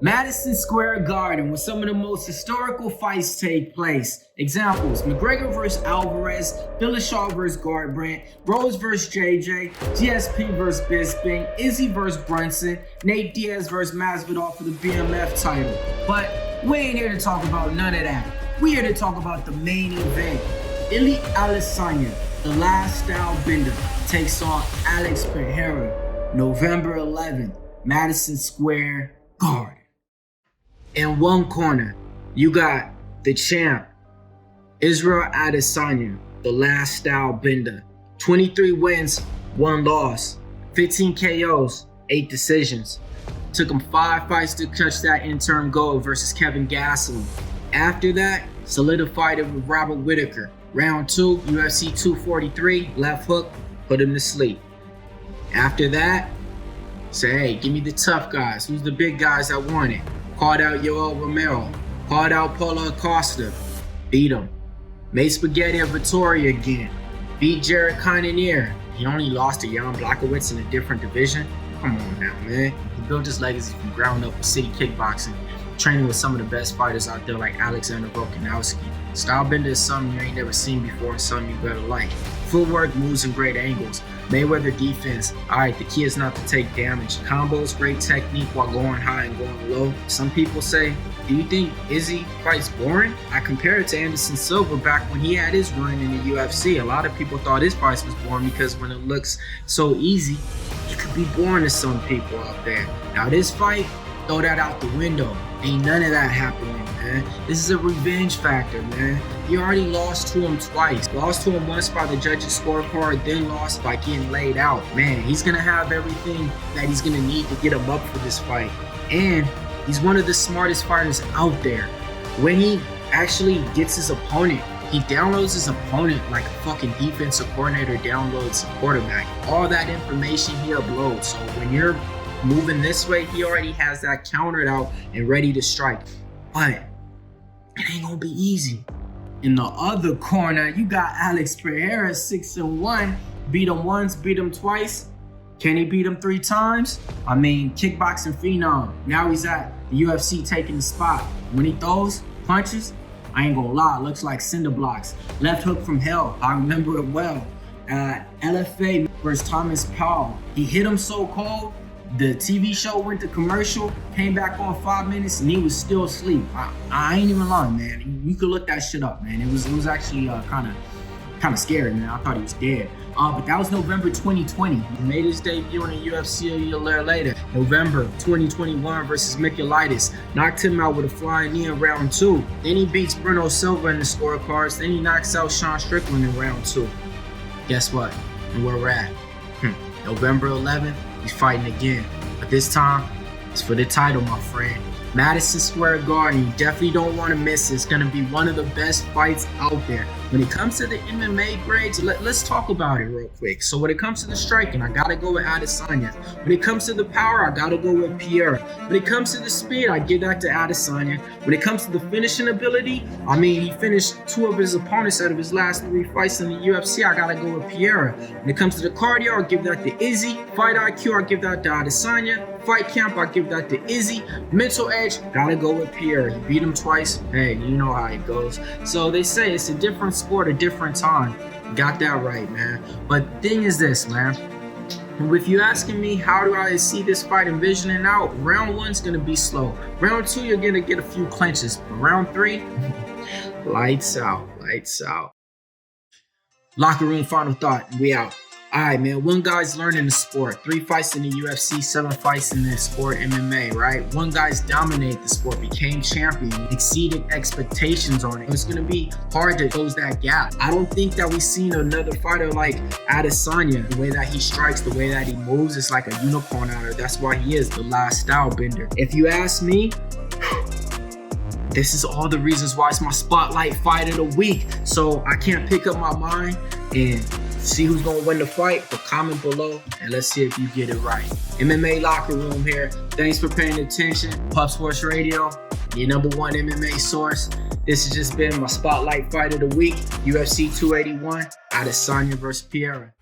Madison Square Garden, where some of the most historical fights take place. Examples: McGregor vs. Alvarez, Dillashaw vs. Garbrandt, Rose vs. JJ, GSP vs. Bisping, Izzy vs. Brunson, Nate Diaz vs. Masvidal for the BMF title. But we ain't here to talk about none of that. We here to talk about the main event. Adesanya, the last Stylebender, takes on Alex Pereira, November 11th, Madison Square Garden. In one corner, you got the champ, Israel Adesanya, the last Stylebender. 23 wins, 1 loss, 15 KOs, 8 decisions. Took him 5 fights to catch that interim goal versus Kevin Gastelum. After that, solidified it with Robert Whittaker. Round 2, UFC 243, left hook, put him to sleep. After that, say, hey, give me the tough guys. Who's the big guys that want it? Called out Yoel Romero. Called out Paulo Acosta. Beat him. Made spaghetti at Vittoria again. Beat Jared Cannonier. He only lost to Jan Blachowicz in a different division. Come on now, man. He built his legacy from ground up with city kickboxing, training with some of the best fighters out there like Alexander Volkanovski. Stylebender is something you ain't never seen before and something you better like. Footwork, moves, and great angles. Mayweather defense. Alright, the key is not to take damage. Combos, great technique while going high and going low. Some people say, do you think Izzy fights boring? I compare it to Anderson Silva back when he had his run in the UFC. A lot of people thought his fights was boring because when it looks so easy, it could be boring to some people out there. Now this fight, throw that out the window. Ain't none of that happening, man. This is a revenge factor, man. You already lost to him twice. Lost to him once by the judges' scorecard, then lost by getting laid out. Man, he's gonna have everything that he's gonna need to get him up for this fight. And he's one of the smartest fighters out there. When he actually gets his opponent, he downloads his opponent like a fucking defensive coordinator downloads a quarterback. All that information he uploads. So when you're moving this way, he already has that countered out and ready to strike. But it ain't gonna be easy. In the other corner, you got Alex Pereira, 6-1. Beat him once, beat him twice. Can he beat him 3 times? I mean, kickboxing phenom. Now he's at the UFC taking the spot. When he throws punches, I ain't gonna lie, looks like cinder blocks. Left hook from hell, I remember it well. LFA versus Thomas Powell. He hit him so cold, the TV show went to commercial, came back on 5 minutes, and he was still asleep. I ain't even lying, man. You could look that shit up, man. It was actually kind of scary, man. I thought he was dead. But that was November 2020. He made his debut in the UFC a year later. November 2021 versus Michaelitis. Knocked him out with a flying knee in round 2. Then he beats Bruno Silva in the scorecards. Then he knocks out Sean Strickland in round 2. Guess what? And where we're at. November 11th. He's fighting again, but this time it's for the title, my friend. Madison Square Garden, you definitely don't want to miss it. It's going to be one of the best fights out there. When it comes to the MMA grades, let's talk about it real quick. So when it comes to the striking, I got to go with Adesanya. When it comes to the power, I got to go with Pereira. When it comes to the speed, I give that to Adesanya. When it comes to the finishing ability, I mean, he finished 2 of his opponents out of his last 3 fights in the UFC. I got to go with Pereira. When it comes to the cardio, I'll give that to Izzy. Fight IQ, I'll give that to Adesanya. Fight camp, I'll give that to Izzy. Mental edge, gotta go with Pereira. You beat him twice, hey, you know how it goes. So they say it's a different sport, a different time. Got that right, man. But thing is this, man. If you're asking me how do I see this fight envisioning out, round 1's gonna be slow. Round 2, you're gonna get a few clinches. But round 3, lights out, lights out. Locker room final thought, we out. Alright, man, 1 guy's learning the sport. 3 fights in the UFC, 7 fights in the sport MMA, right? 1 guy's dominated the sport, became champion, exceeded expectations on it. It's going to be hard to close that gap. I don't think that we've seen another fighter like Adesanya. The way that he strikes, the way that he moves, it's like a unicorn out there. That's why he is the last Stylebender. If you ask me, this is all the reasons why it's my spotlight fight of the week. So I can't pick up my mind and see who's gonna win the fight, but comment below and let's see if you get it right. MMA Locker Room here. Thanks for paying attention. Pup Sports Radio, your #1 MMA source. This has just been my spotlight fight of the week. UFC 281, Adesanya versus Pereira.